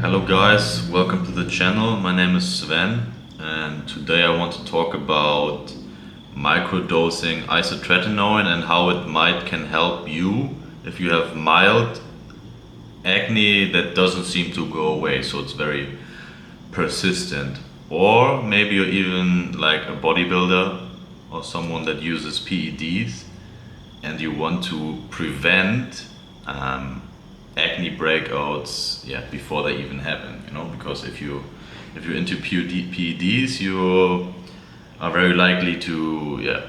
Hello guys, welcome to the channel. My name is Sven and today I want to talk about microdosing isotretinoin and how it can help you if you have mild acne that doesn't seem to go away, so it's very persistent. Or maybe you're even like a bodybuilder or someone that uses PEDs and you want to prevent acne breakouts before they even happen, because if you're into PEDs, you are very likely to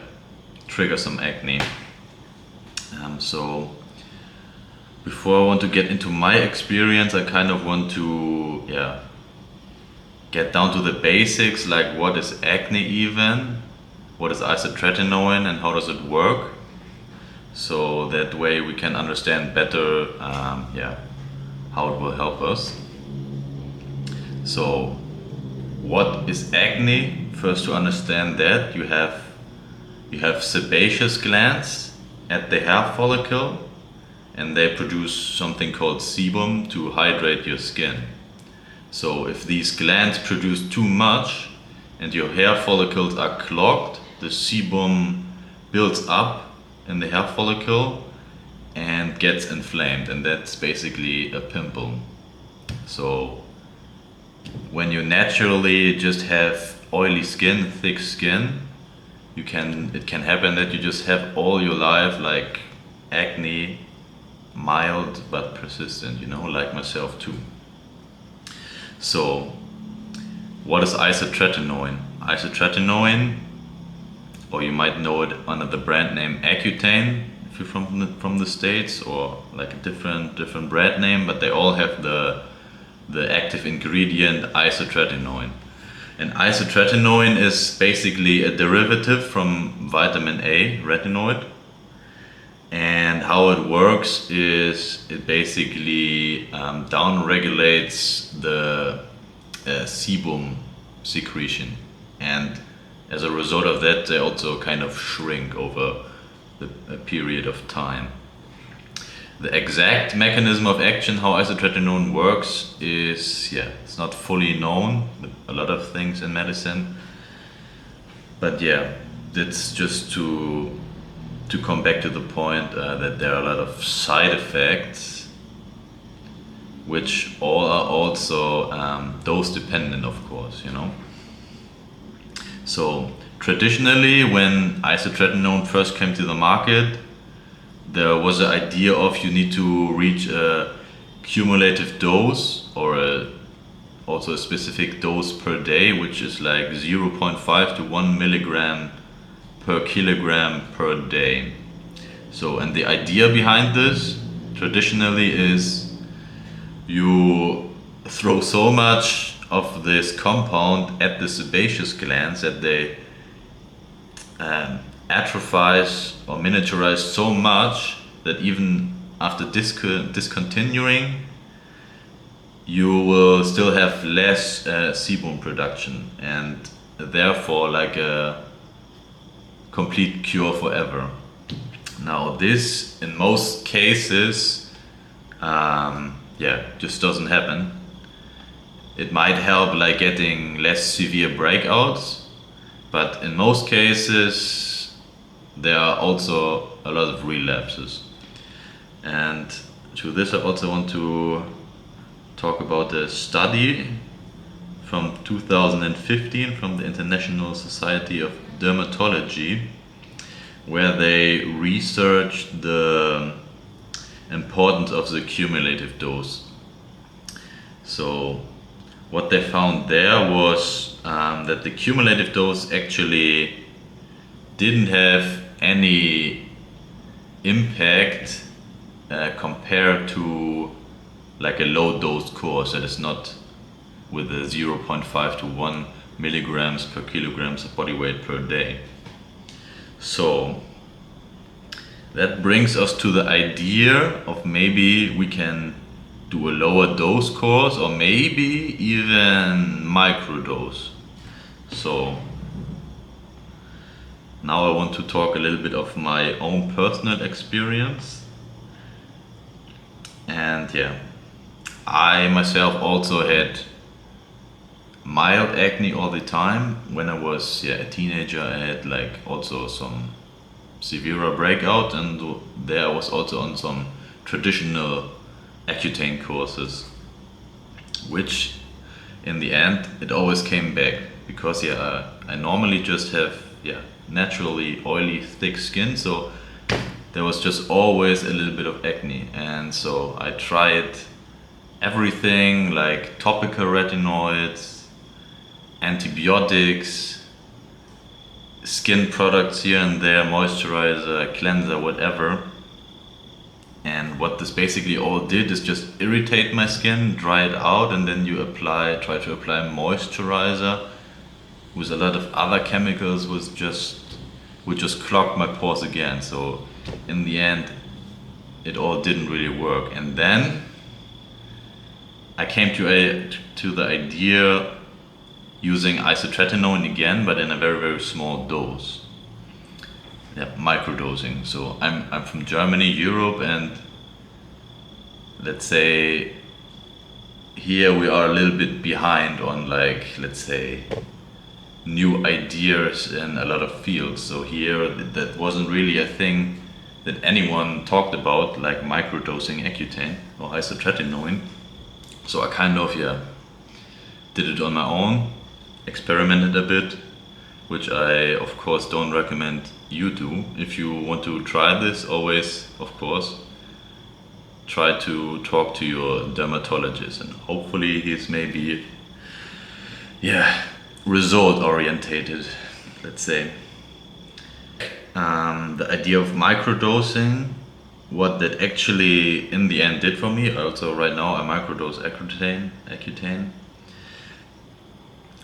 trigger some acne. So before I want to get into my experience, I kind of want to get down to the basics, like what is acne even, what is isotretinoin and how does it work, so that way we can understand better how it will help us. So what is acne? First, to understand that you have sebaceous glands at the hair follicle and they produce something called sebum to hydrate your skin. So if these glands produce too much and your hair follicles are clogged, the sebum builds up in the hair follicle and gets inflamed, and that's basically a pimple. So when you naturally just have oily skin, thick skin, it can happen that you just have all your life like acne, mild but persistent, like myself too. So what is isotretinoin? Isotretinoin, or you might know it under the brand name Accutane if you're from the States, or like a different brand name, but they all have the active ingredient isotretinoin. And isotretinoin is basically a derivative from vitamin A, retinoid. And how it works is it basically down-regulates the sebum secretion, and as a result of that they also kind of shrink over a period of time. The exact mechanism of action, how isotretinoin works, is it's not fully known with a lot of things in medicine, but that's just to come back to the point that there are a lot of side effects which all are also dose dependent, of course, So traditionally, when isotretinoin first came to the market, there was the idea of you need to reach a cumulative dose, or also a specific dose per day, which is like 0.5 to 1 milligram per kilogram per day. So, and the idea behind this traditionally is you throw so much of this compound at the sebaceous glands that they atrophies or miniaturize so much that even after discontinuing, you will still have less sebum production, and therefore like a complete cure forever. Now this, in most cases, just doesn't happen. It might help like getting less severe breakouts, but in most cases there are also a lot of relapses. And to this I also want to talk about a study from 2015 from the International Society of Dermatology, where they researched the importance of the cumulative dose. So what they found there was that the cumulative dose actually didn't have any impact compared to like a low dose course that is not with a 0.5 to 1 milligrams per kilograms of body weight per day. So that brings us to the idea of maybe we can do a lower dose course, or maybe even microdose. So now I want to talk a little bit of my own personal experience. And I myself also had mild acne all the time. When I was a teenager, I had like also some severe breakout, and there I was also on some traditional Accutane courses, which in the end it always came back because I normally just have naturally oily thick skin, so there was just always a little bit of acne. And so I tried everything like topical retinoids, antibiotics, skin products here and there, moisturizer, cleanser, whatever. And what this basically all did is just irritate my skin, dry it out, and then you try to apply moisturizer with a lot of other chemicals, would just clog my pores again. So in the end, it all didn't really work. And then I came to the idea using isotretinoin again, but in a very, very small dose. Microdosing. So I'm from Germany, Europe, and let's say here we are a little bit behind on, like, let's say, new ideas in a lot of fields. So here that wasn't really a thing that anyone talked about, like microdosing Accutane or isotretinoin. So I kind of did it on my own, experimented a bit, which I of course don't recommend you do. If you want to try this, always of course try to talk to your dermatologist, and hopefully he's maybe result orientated, let's say. The idea of microdosing, what that actually in the end did for me, also right now I microdose Accutane.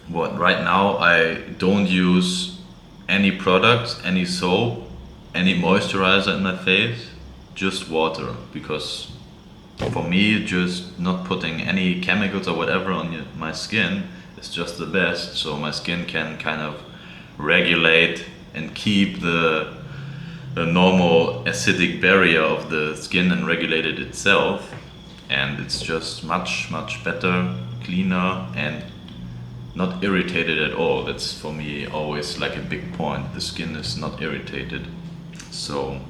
What right now I don't use any products, any soap, any moisturizer in my face, just water, because for me just not putting any chemicals or whatever on my skin is just the best. So my skin can kind of regulate and keep the normal acidic barrier of the skin and regulate it itself, and it's just much better, cleaner, and not irritated at all. That's for me always like a big point. The skin is not irritated. So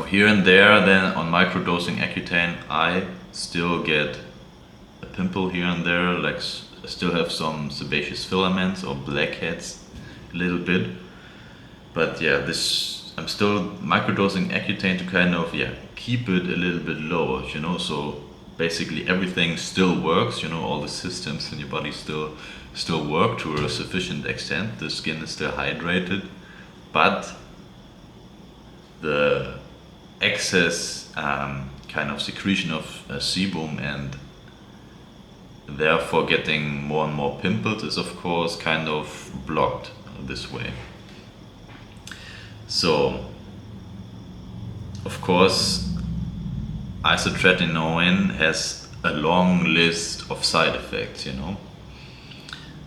here and there then on microdosing Accutane I still get a pimple here and there, like I still have some sebaceous filaments or blackheads a little bit, but I'm still microdosing Accutane to kind of keep it a little bit lower, so basically everything still works, all the systems in your body still work to a sufficient extent. The skin is still hydrated, but the excess kind of secretion of sebum and therefore getting more and more pimples is of course kind of blocked this way. So of course isotretinoin has a long list of side effects,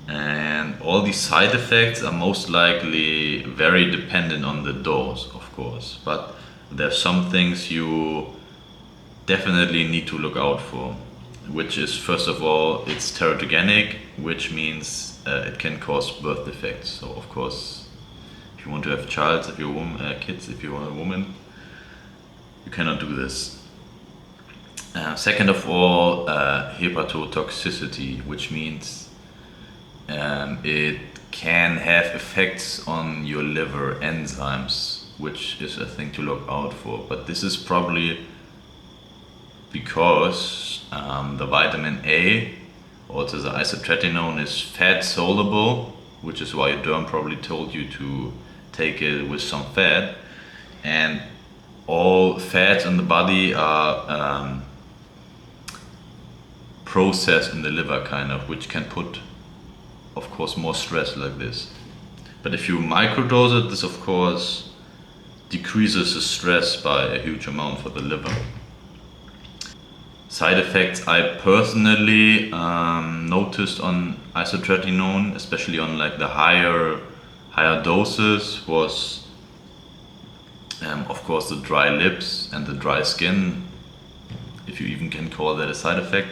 and all these side effects are most likely very dependent on the dose, of course, but there's some things you definitely need to look out for, which is, first of all, it's teratogenic, which means it can cause birth defects. So of course, if you want to have kids, if you're a woman, you cannot do this. Second of all, hepatotoxicity, which means it can have effects on your liver enzymes, which is a thing to look out for. But this is probably because the vitamin A, also the isotretinoin, is fat soluble, which is why your derm probably told you to take it with some fat. And all fats in the body are processed in the liver, kind of, which can put, of course, more stress like this. But if you microdose it, this of course decreases the stress by a huge amount for the liver. Side effects I personally noticed on isotretinoin, especially on like the higher doses, was of course the dry lips and the dry skin, call that a side effect.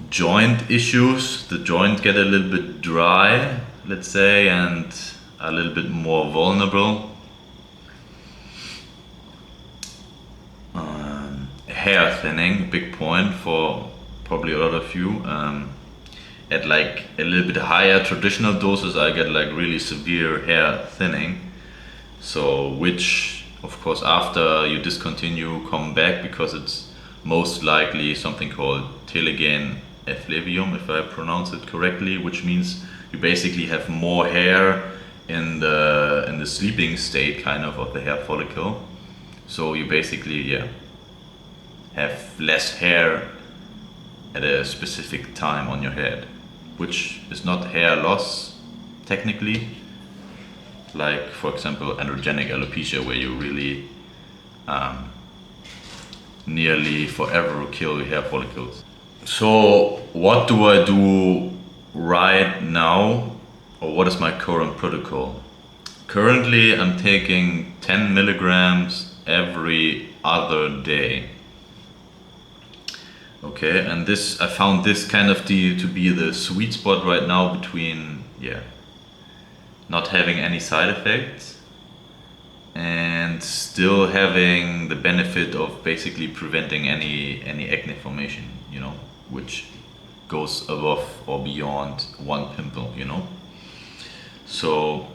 Joint issues, the joint get a little bit dry, let's say, and a little bit more vulnerable. Hair thinning, big point for probably a lot of you. At like a little bit higher traditional doses, I get like really severe hair thinning. So which of course after you discontinue come back, because it's most likely something called telogen effluvium, if I pronounce it correctly, which means you basically have more hair in the sleeping state kind of the hair follicle. So you basically have less hair at a specific time on your head, which is not hair loss technically, like for example androgenic alopecia, where you really nearly forever kill your hair follicles. So what do I do right now, or what is my current protocol? Currently I'm taking 10 milligrams every other day. Okay, and this, I found this kind of to be the sweet spot right now between not having any side effects and still having the benefit of basically preventing any acne formation, you know, which goes above or beyond one pimple, you know. So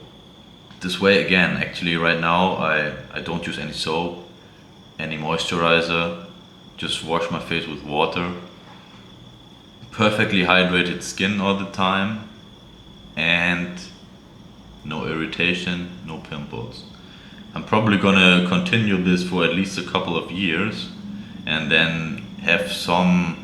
this way, again, actually right now I don't use any soap, any moisturizer, just wash my face with water, perfectly hydrated skin all the time, and no irritation, no pimples. I'm probably gonna continue this for at least a couple of years and then have some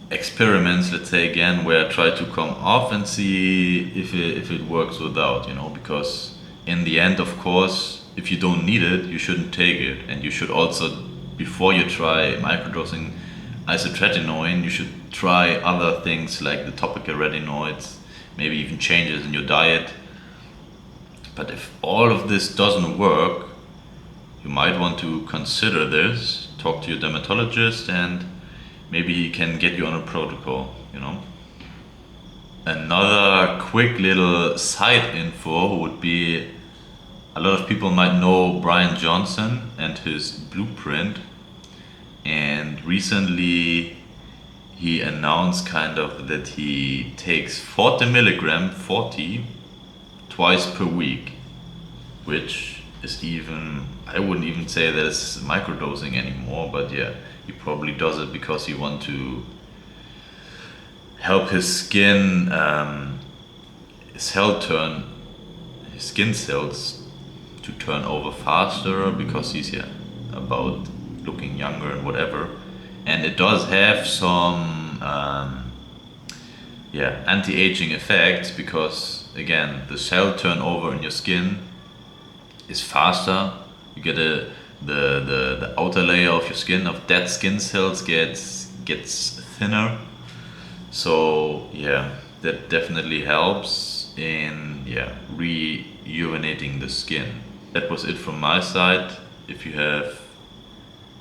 experiments, let's say again, where I try to come off and see if it works without, you know, because in the end, of course, if you don't need it, you shouldn't take it. And you should also, before you try microdosing isotretinoin, you should try other things like the topical retinoids, maybe even changes in your diet. But if all of this doesn't work, you might want to consider this, talk to your dermatologist, and maybe he can get you on a protocol, you know. Another quick little side info would be, a lot of people might know Brian Johnson and his blueprint, and recently he announced kind of that he takes 40 milligram, 40, twice per week, which is even, I wouldn't even say that it's microdosing anymore, but yeah, he probably does it because he wants to help his skin, his skin cells to turn over faster, because he's about looking younger and whatever. And it does have some anti-aging effects, because again, the cell turnover in your skin is faster. You get the outer layer of your skin, of dead skin cells, gets thinner. So yeah, that definitely helps in rejuvenating the skin. That was it from my side. If you have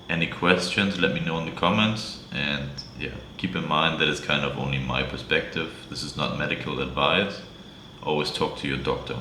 any questions, let me know in the comments, and keep in mind that it's kind of only my perspective. This is not medical advice. Always talk to your doctor.